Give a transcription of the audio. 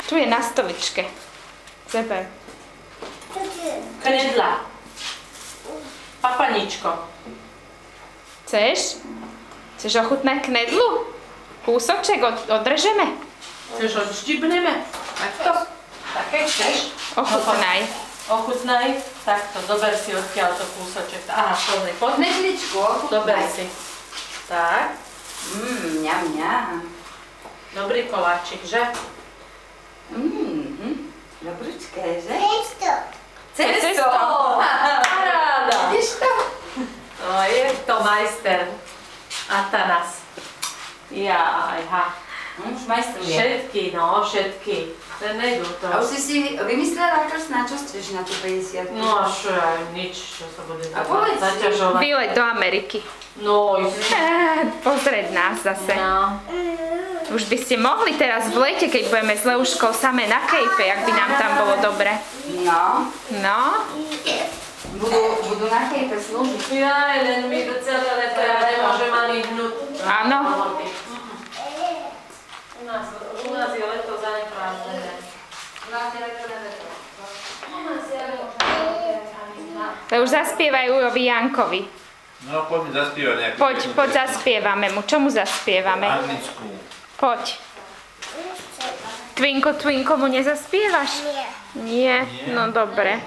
Tu je na stoličke. Zeber. Knedla. Papaničko. Chceš? Chceš ochutnať knedlu? Kúsoček odrežeme? Chceš odštibneme? Takto? Také chceš? Ochutnaj. Ochutnaj. Takto, dober si odkiaľ to kúsoček. Aha, pozri, poď. Knedličku, ochutnaj. Dober si. Tak. Mňam, mňam. Dobrý koláčik, že? Dobrúčké, že? Cesto. Paráda. Vidíš to? No, je to majster. Atanas. Jajha. Už majstruje. Všetky, no, všetky. Ten nejdu to. A už si vymyslela, na čo chceš na tú 50? No až nič, čo sa bude A povedz si. zaťažovať. Výlet do Ameriky. No, Pozrieť nás zase. no. Už by ste mohli teraz v lete, keď budeme s Leuškou samé na kejpe, ak by nám tam bolo dobre. No, No? budú na kejpe slúžiť. Ja, len mi do celé leto, ja nemôžem ani hnúť. Áno. U nás je leto zaneprázdnené. Už zaspievaj Ujovi Jankovi. No, poď mi zaspievať nejakú. Poď zaspievame mu. Čo mu zaspievame? Anglickú. Poď. Twinko, Twinko mu nezaspievaš? Nie. No dobre.